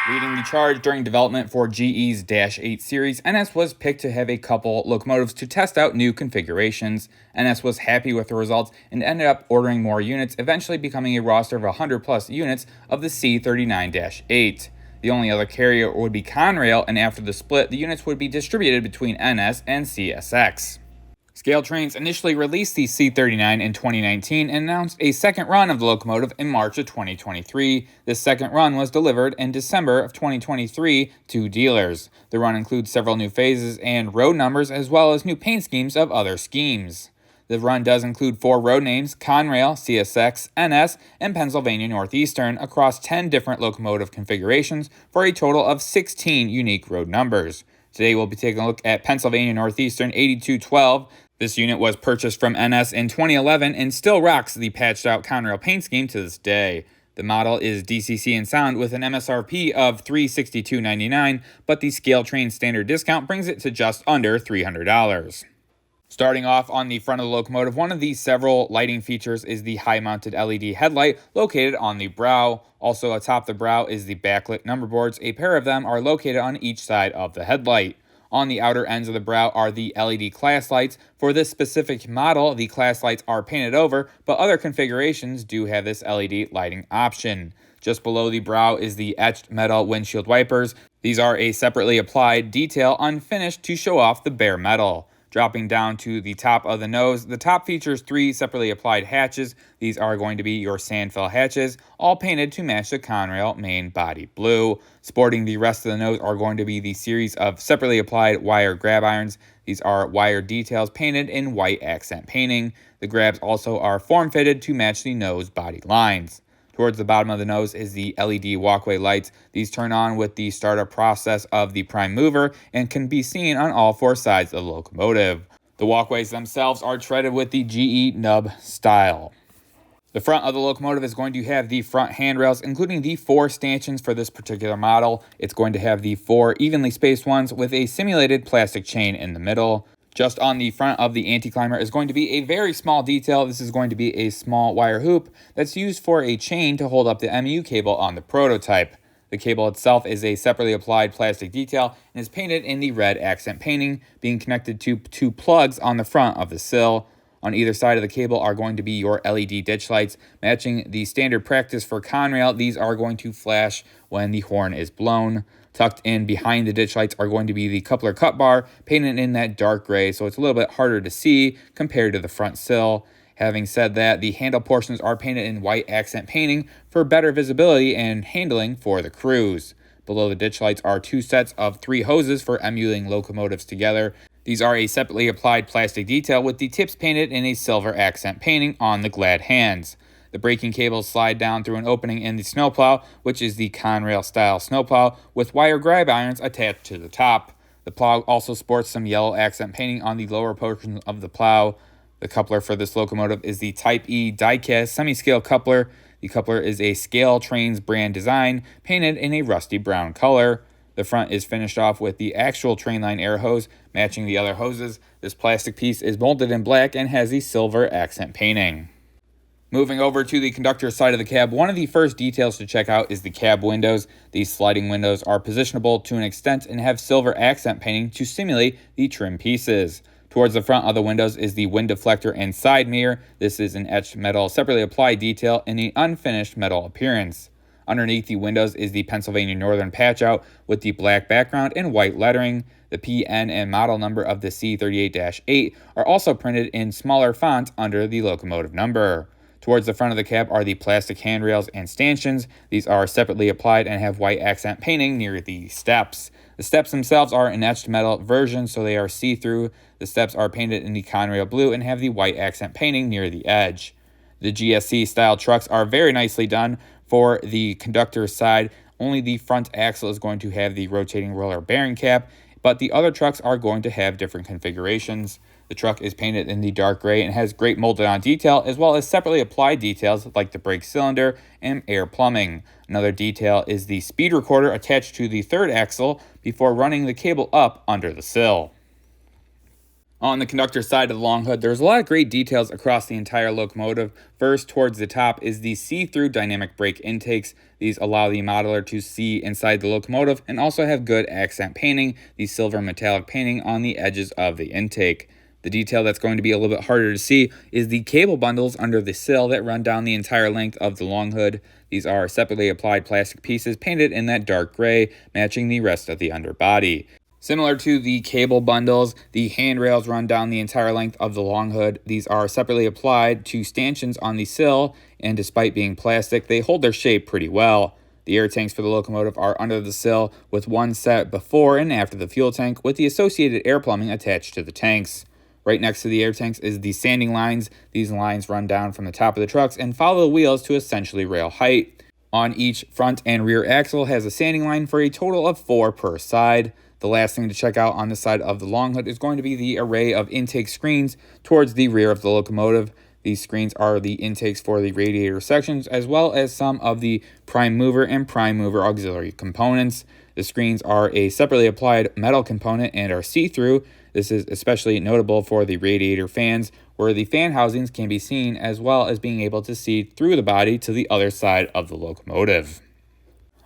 Leading the charge during development for GE's -8 series, NS was picked to have a couple locomotives to test out new configurations. NS was happy with the results and ended up ordering more units, eventually becoming a roster of 100 plus units of the C39-8. The only other carrier would be Conrail, and after the split, the units would be distributed between NS and CSX. ScaleTrains initially released the C39 in 2019 and announced a second run of the locomotive in March of 2023. This second run was delivered in December of 2023 to dealers. The run includes several new phases and road numbers, as well as new paint schemes of other schemes. The run does include 4 road names: Conrail, CSX, NS, and Pennsylvania Northeastern, across 10 different locomotive configurations for a total of 16 unique road numbers. Today we'll be taking a look at Pennsylvania Northeastern 8212. This unit was purchased from NS in 2011 and still rocks the patched out Conrail paint scheme to this day. The model is DCC in sound with an MSRP of $362.99, but the ScaleTrains standard discount brings it to just under $300. Starting off on the front of the locomotive, one of the several lighting features is the high-mounted LED headlight located on the brow. Also atop the brow is the backlit number boards. A pair of them are located on each side of the headlight. On the outer ends of the brow are the LED class lights. For this specific model, the class lights are painted over, but other configurations do have this LED lighting option. Just below the brow is the etched metal windshield wipers. These are a separately applied detail unfinished to show off the bare metal. Dropping down to the top of the nose, the top features 3 separately applied hatches. These are going to be your sandfill hatches, all painted to match the Conrail main body blue. Sporting the rest of the nose are going to be the series of separately applied wire grab irons. These are wire details painted in white accent painting. The grabs also are form-fitted to match the nose body lines. Towards the bottom of the nose is the LED walkway lights. These turn on with the startup process of the prime mover and can be seen on all 4 sides of the locomotive. The walkways themselves are treaded with the GE nub style. The front of the locomotive is going to have the front handrails, including the 4 stanchions for this particular model. It's going to have the 4 evenly spaced ones with a simulated plastic chain in the middle. Just on the front of the anti-climber is going to be a very small detail. This is going to be a small wire hoop that's used for a chain to hold up the MU cable on the prototype. The cable itself is a separately applied plastic detail and is painted in the red accent painting, being connected to 2 plugs on the front of the sill. On either side of the cable are going to be your LED ditch lights. Matching the standard practice for Conrail, these are going to flash when the horn is blown. Tucked in behind the ditch lights are going to be the coupler cut bar, painted in that dark gray, so it's a little bit harder to see compared to the front sill. Having said that, the handle portions are painted in white accent painting for better visibility and handling for the crews. Below the ditch lights are 2 sets of 3 hoses for emulating locomotives together. These are a separately applied plastic detail with the tips painted in a silver accent painting on the glad hands. The braking cables slide down through an opening in the snowplow, which is the Conrail style snowplow, with wire grab irons attached to the top. The plow also sports some yellow accent painting on the lower portion of the plow. The coupler for this locomotive is the Type E die-cast semi-scale coupler. The coupler is a ScaleTrains brand design, painted in a rusty brown color. The front is finished off with the actual trainline air hose, matching the other hoses. This plastic piece is molded in black and has the silver accent painting. Moving over to the conductor side of the cab, one of the first details to check out is the cab windows. These sliding windows are positionable to an extent and have silver accent painting to simulate the trim pieces. Towards the front of the windows is the wind deflector and side mirror. This is an etched metal separately applied detail in an unfinished metal appearance. Underneath the windows is the Pennsylvania Northern patch out with the black background and white lettering. The PN and model number of the C38-8 are also printed in smaller font under the locomotive number. Towards the front of the cab are the plastic handrails and stanchions. These are separately applied and have white accent painting near the steps. The steps themselves are an etched metal version, so they are see-through. The steps are painted in the Conrail blue and have the white accent painting near the edge. The GSC style trucks are very nicely done. For the conductor side, only the front axle is going to have the rotating roller bearing cap, but the other trucks are going to have different configurations. The truck is painted in the dark gray and has great molded on detail, as well as separately applied details like the brake cylinder and air plumbing. Another detail is the speed recorder attached to the third axle before running the cable up under the sill. On the conductor side of the long hood, there's a lot of great details across the entire locomotive. First, towards the top is the see-through dynamic brake intakes. These allow the modeler to see inside the locomotive and also have good accent painting, the silver metallic painting on the edges of the intake. The detail that's going to be a little bit harder to see is the cable bundles under the sill that run down the entire length of the long hood. These are separately applied plastic pieces painted in that dark gray, matching the rest of the underbody. Similar to the cable bundles, the handrails run down the entire length of the long hood. These are separately applied to stanchions on the sill, and despite being plastic, they hold their shape pretty well. The air tanks for the locomotive are under the sill, with one set before and after the fuel tank, with the associated air plumbing attached to the tanks. Right next to the air tanks is the sanding lines. These lines run down from the top of the trucks and follow the wheels to essentially rail height. On each front and rear axle has a sanding line for a total of 4 per side. The last thing to check out on the side of the long hood is going to be the array of intake screens towards the rear of the locomotive. These screens are the intakes for the radiator sections, as well as some of the prime mover and prime mover auxiliary components. The screens are a separately applied metal component and are see-through. This is especially notable for the radiator fans, where the fan housings can be seen, as well as being able to see through the body to the other side of the locomotive.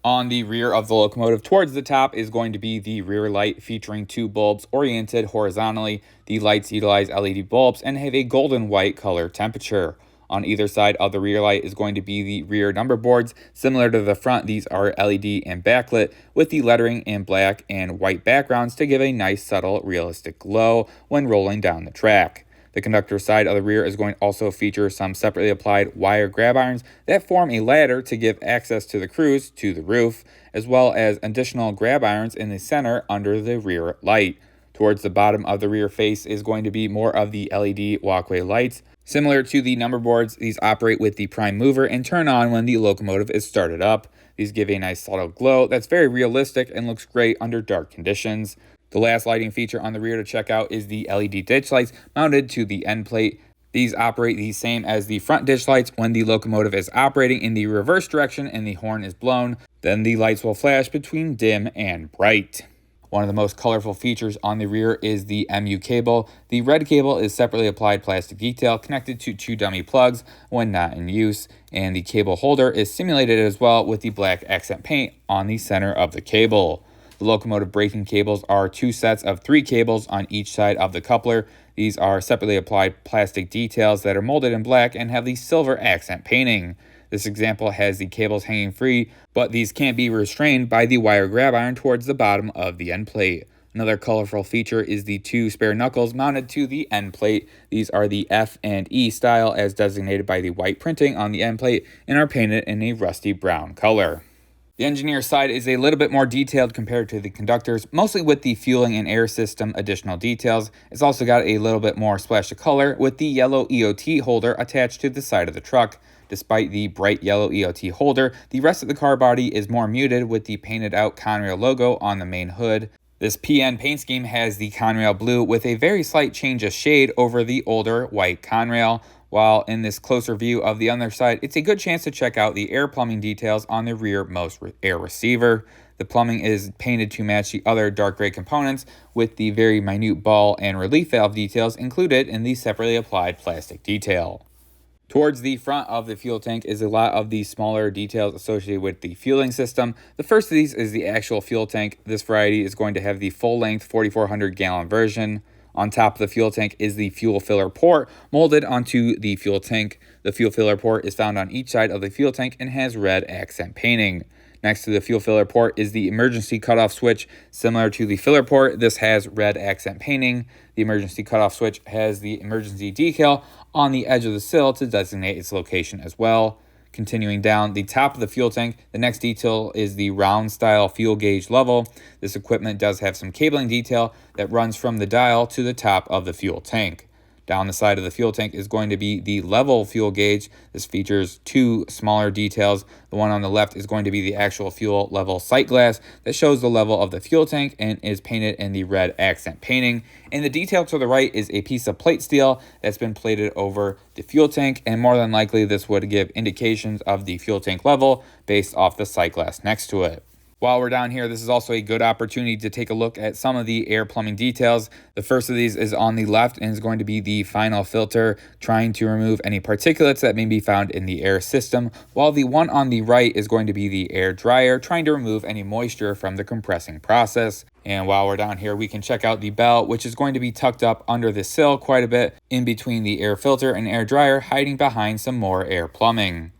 On the rear of the locomotive towards the top is going to be the rear light, featuring 2 bulbs oriented horizontally. The lights utilize LED bulbs and have a golden white color temperature. On either side of the rear light is going to be the rear number boards. Similar to the front, these are LED and backlit, with the lettering in black and white backgrounds to give a nice, subtle, realistic glow when rolling down the track. The conductor side of the rear is going to also feature some separately applied wire grab irons that form a ladder to give access to the crews to the roof, as well as additional grab irons in the center under the rear light. Towards the bottom of the rear face is going to be more of the LED walkway lights. Similar to the number boards, these operate with the prime mover and turn on when the locomotive is started up. These give a nice subtle glow that's very realistic and looks great under dark conditions. The last lighting feature on the rear to check out is the LED ditch lights mounted to the end plate. These operate the same as the front ditch lights when the locomotive is operating in the reverse direction and the horn is blown. Then the lights will flash between dim and bright. One of the most colorful features on the rear is the MU cable. The red cable is separately applied plastic detail connected to 2 dummy plugs when not in use, and the cable holder is simulated as well with the black accent paint on the center of the cable. The locomotive braking cables are 2 sets of 3 cables on each side of the coupler. These are separately applied plastic details that are molded in black and have the silver accent painting. This example has the cables hanging free, but these can't be restrained by the wire grab iron towards the bottom of the end plate. Another colorful feature is the 2 spare knuckles mounted to the end plate. These are the F and E style as designated by the white printing on the end plate and are painted in a rusty brown color. The engineer side is a little bit more detailed compared to the conductors, mostly with the fueling and air system additional details. It's also got a little bit more splash of color with the yellow EOT holder attached to the side of the truck. Despite the bright yellow EOT holder, the rest of the car body is more muted with the painted out Conrail logo on the main hood. This PN paint scheme has the Conrail blue with a very slight change of shade over the older white Conrail. While in this closer view of the underside, it's a good chance to check out the air plumbing details on the rearmost air receiver. The plumbing is painted to match the other dark gray components, with the very minute ball and relief valve details included in the separately applied plastic detail. Towards the front of the fuel tank is a lot of the smaller details associated with the fueling system. The first of these is the actual fuel tank. This variety is going to have the full-length 4,400 gallon version. On top of the fuel tank is the fuel filler port molded onto the fuel tank. The fuel filler port is found on each side of the fuel tank and has red accent painting. Next to the fuel filler port is the emergency cutoff switch. Similar to the filler port, this has red accent painting. The emergency cutoff switch has the emergency decal on the edge of the sill to designate its location as well. Continuing down the top of the fuel tank, the next detail is the round style fuel gauge level. This equipment does have some cabling detail that runs from the dial to the top of the fuel tank. Down the side of the fuel tank is going to be the level fuel gauge. This features 2 smaller details. The one on the left is going to be the actual fuel level sight glass that shows the level of the fuel tank and is painted in the red accent painting. And the detail to the right is a piece of plate steel that's been plated over the fuel tank, and more than likely this would give indications of the fuel tank level based off the sight glass next to it. While we're down here, this is also a good opportunity to take a look at some of the air plumbing details. The first of these is on the left and is going to be the final filter, trying to remove any particulates that may be found in the air system, while the one on the right is going to be the air dryer, trying to remove any moisture from the compressing process. And while we're down here, we can check out the bell, which is going to be tucked up under the sill quite a bit in between the air filter and air dryer, hiding behind some more air plumbing.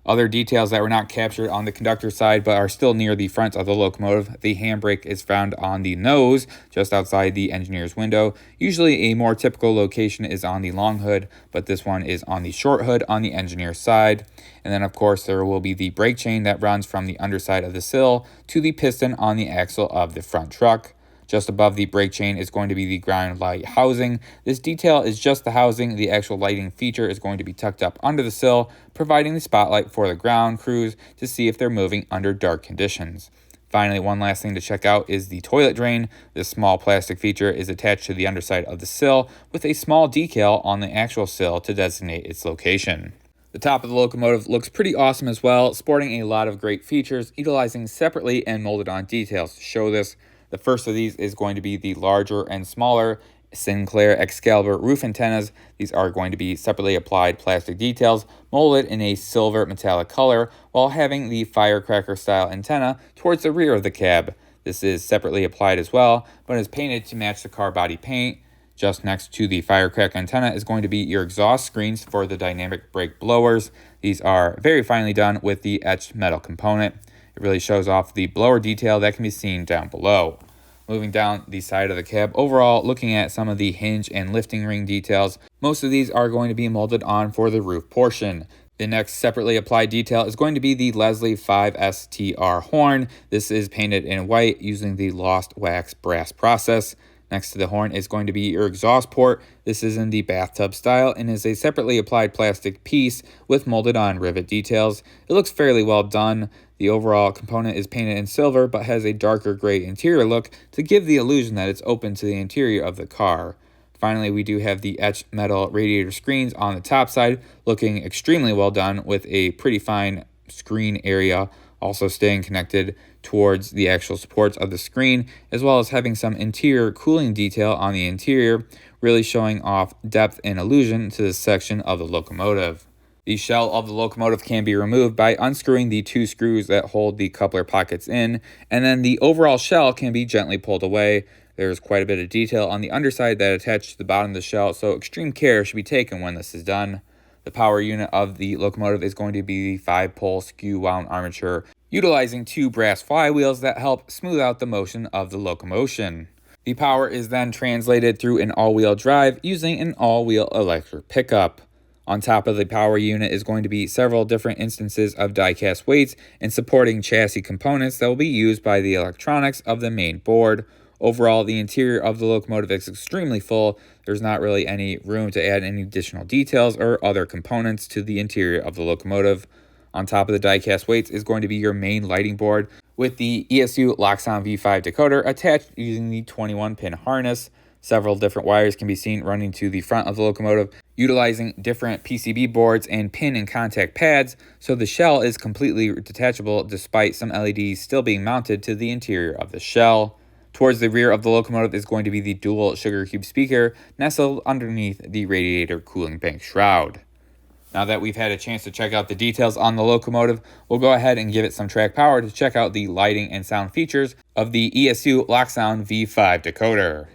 Other details that were not captured on the conductor side but are still near the front of the locomotive. The handbrake is found on the nose, just outside the engineer's window. Usually a more typical location is on the long hood, but this one is on the short hood on the engineer's side. And then of course there will be the brake chain that runs from the underside of the sill to the piston on the axle of the front truck. Just above the brake chain is going to be the ground light housing. This detail is just the housing. The actual lighting feature is going to be tucked up under the sill, providing the spotlight for the ground crews to see if they're moving under dark conditions. Finally, one last thing to check out is the toilet drain. This small plastic feature is attached to the underside of the sill with a small decal on the actual sill to designate its location. The top of the locomotive looks pretty awesome as well, sporting a lot of great features, utilizing separately and molded on details to show this. The first of these is going to be the larger and smaller Sinclair Excalibur roof antennas. These are going to be separately applied plastic details molded in a silver metallic color, while having the firecracker style antenna towards the rear of the cab. This is separately applied as well, but is painted to match the car body paint. Just next to the firecracker antenna is going to be your exhaust screens for the dynamic brake blowers. These are very finely done with the etched metal component. It really shows off the blower detail that can be seen down below. Moving down the side of the cab, overall looking at some of the hinge and lifting ring details, most of these are going to be molded on for the roof portion. The next separately applied detail is going to be the Leslie 5STR horn. This is painted in white using the lost wax brass process. Next to the horn is going to be your exhaust port. This is in the bathtub style and is a separately applied plastic piece with molded on rivet details. It looks fairly well done. The overall component is painted in silver but has a darker gray interior look to give the illusion that it's open to the interior of the car. Finally, we do have the etched metal radiator screens on the top side, looking extremely well done with a pretty fine screen area also staying connected towards the actual supports of the screen, as well as having some interior cooling detail on the interior, really showing off depth and illusion to this section of the locomotive. The shell of the locomotive can be removed by unscrewing the two screws that hold the coupler pockets in, and then the overall shell can be gently pulled away. There's quite a bit of detail on the underside that attached to the bottom of the shell, so extreme care should be taken when this is done. The power unit of the locomotive is going to be the 5-pole skew-wound armature, utilizing two brass flywheels that help smooth out the motion of the locomotion. The power is then translated through an all-wheel drive using an all-wheel electric pickup. On top of the power unit is going to be several different instances of die-cast weights and supporting chassis components that will be used by the electronics of the main board. Overall, the interior of the locomotive is extremely full. There's not really any room to add any additional details or other components to the interior of the locomotive. On top of the die-cast weights is going to be your main lighting board with the ESU Locksound V5 decoder attached using the 21-pin harness. Several different wires can be seen running to the front of the locomotive, utilizing different PCB boards and pin and contact pads, so the shell is completely detachable despite some LEDs still being mounted to the interior of the shell. Towards the rear of the locomotive is going to be the dual sugar cube speaker nestled underneath the radiator cooling bank shroud. Now that we've had a chance to check out the details on the locomotive, we'll go ahead and give it some track power to check out the lighting and sound features of the ESU Locksound V5 decoder.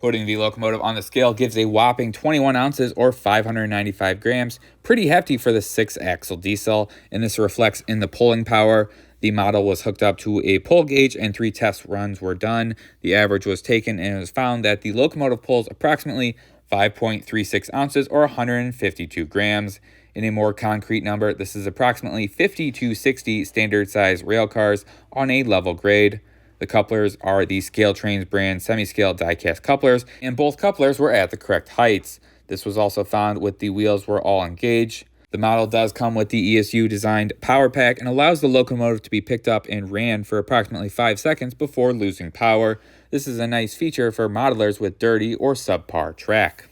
Putting the locomotive on the scale gives a whopping 21 ounces or 595 grams, pretty hefty for the 6-axle diesel, and this reflects in the pulling power. The model was hooked up to a pull gauge and 3 test runs were done. The average was taken and it was found that the locomotive pulls approximately 5.36 ounces or 152 grams. In a more concrete number, this is approximately 50 to 60 standard size rail cars on a level grade. The couplers are the ScaleTrains brand semi-scale die-cast couplers, and both couplers were at the correct heights. This was also found with the wheels were all engaged. The model does come with the ESU designed power pack and allows the locomotive to be picked up and ran for approximately 5 seconds before losing power. This is a nice feature for modelers with dirty or subpar track.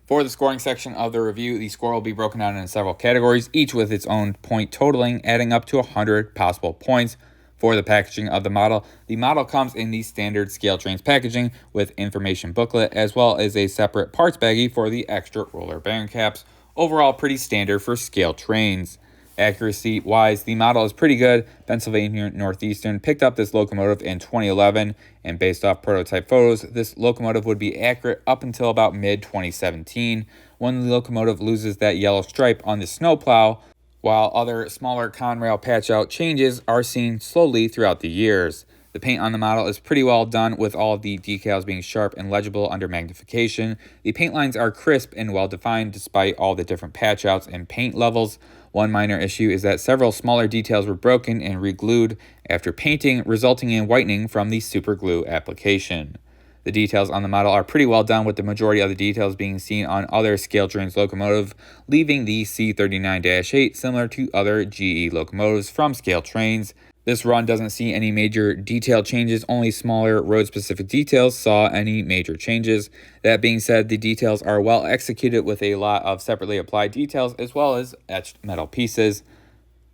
For the scoring section of the review, the score will be broken down into several categories, each with its own point totaling, adding up to 100 possible points. For the packaging of the model comes in the standard ScaleTrains packaging with information booklet as well as a separate parts baggie for the extra roller bearing caps. Overall, pretty standard for ScaleTrains. Accuracy-wise, the model is pretty good. Pennsylvania Northeastern picked up this locomotive in 2011, and based off prototype photos, this locomotive would be accurate up until about mid-2017, when the locomotive loses that yellow stripe on the snowplow, while other smaller Conrail patch-out changes are seen slowly throughout the years. The paint on the model is pretty well done, with all of the decals being sharp and legible under magnification. The paint lines are crisp and well defined despite all the different patch-outs and paint levels. One minor issue is that several smaller details were broken and re-glued after painting, resulting in whitening from the super glue application. The details on the model are pretty well done, with the majority of the details being seen on other ScaleTrains locomotive, leaving the C39-8 similar to other GE locomotives from ScaleTrains. This run doesn't see any major detail changes, only smaller road-specific details saw any major changes. That being said, the details are well executed with a lot of separately applied details as well as etched metal pieces.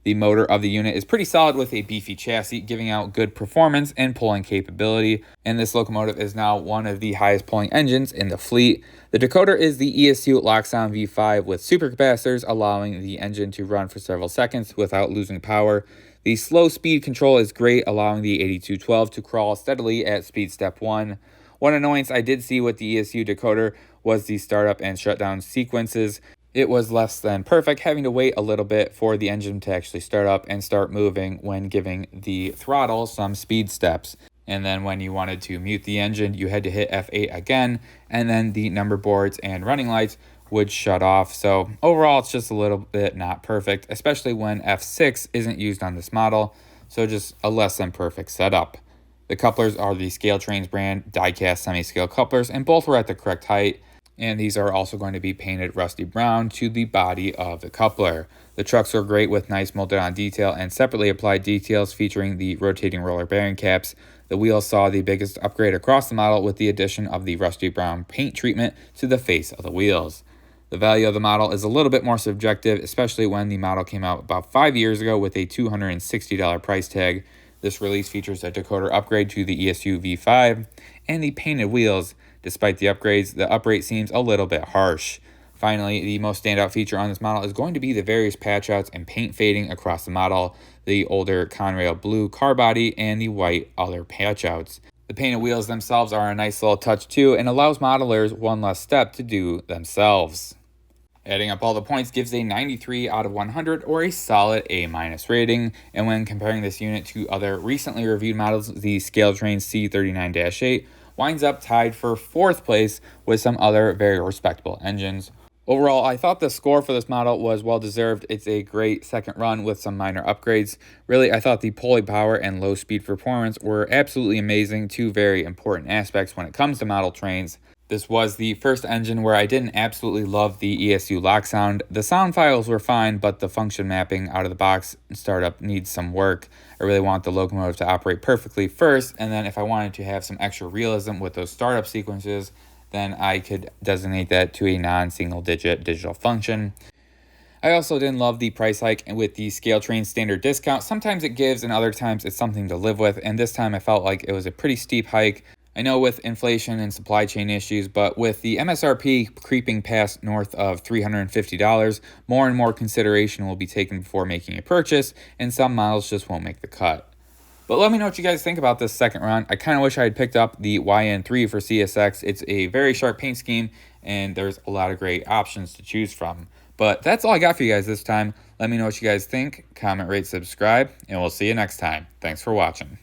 The motor of the unit is pretty solid with a beefy chassis, giving out good performance and pulling capability, and this locomotive is now one of the highest pulling engines in the fleet. The decoder is the ESU Locksound V5 with supercapacitors, allowing the engine to run for several seconds without losing power. The slow speed control is great, allowing the 8212 to crawl steadily at speed step 1. One annoyance I did see with the ESU decoder was the startup and shutdown sequences. It was less than perfect, having to wait a little bit for the engine to actually start up and start moving when giving the throttle some speed steps. And then when you wanted to mute the engine, you had to hit F8 again, and then the number boards and running lights would shut off. So overall, it's just a little bit not perfect, especially when F6 isn't used on this model. So just a less than perfect setup. The couplers are the ScaleTrains brand die-cast semi-scale couplers, and both were at the correct height. And these are also going to be painted rusty brown to the body of the coupler. The trucks are great with nice molded on detail and separately applied details featuring the rotating roller bearing caps. The wheels saw the biggest upgrade across the model with the addition of the rusty brown paint treatment to the face of the wheels. The value of the model is a little bit more subjective, especially when the model came out about 5 years ago with a $260 price tag. This release features a decoder upgrade to the ESU V5 and the painted wheels. Despite the upgrades, the uprate seems a little bit harsh. Finally, the most standout feature on this model is going to be the various patch outs and paint fading across the model, the older Conrail blue car body, and the white other patch outs. The painted wheels themselves are a nice little touch too, and allows modelers one less step to do themselves. Adding up all the points gives a 93 out of 100 or a solid A- rating, and when comparing this unit to other recently reviewed models, the ScaleTrains C39-8 winds up tied for 4th place with some other very respectable engines. Overall, I thought the score for this model was well deserved. It's a great second run with some minor upgrades. Really, I thought the pulley power and low speed performance were absolutely amazing, two very important aspects when it comes to model trains. This was the first engine where I didn't absolutely love the ESU lock sound. The sound files were fine, but the function mapping out of the box startup needs some work. I really want the locomotive to operate perfectly first, and then if I wanted to have some extra realism with those startup sequences, then I could designate that to a non-single digit digital function. I also didn't love the price hike with the ScaleTrains standard discount. Sometimes it gives and other times it's something to live with, and this time I felt like it was a pretty steep hike. I know with inflation and supply chain issues, but with the MSRP creeping past north of $350, more and more consideration will be taken before making a purchase, and some models just won't make the cut. But let me know what you guys think about this second round. I kind of wish I had picked up the YN3 for CSX. It's a very sharp paint scheme, and there's a lot of great options to choose from. But that's all I got for you guys this time. Let me know what you guys think. Comment, rate, subscribe, and we'll see you next time. Thanks for watching.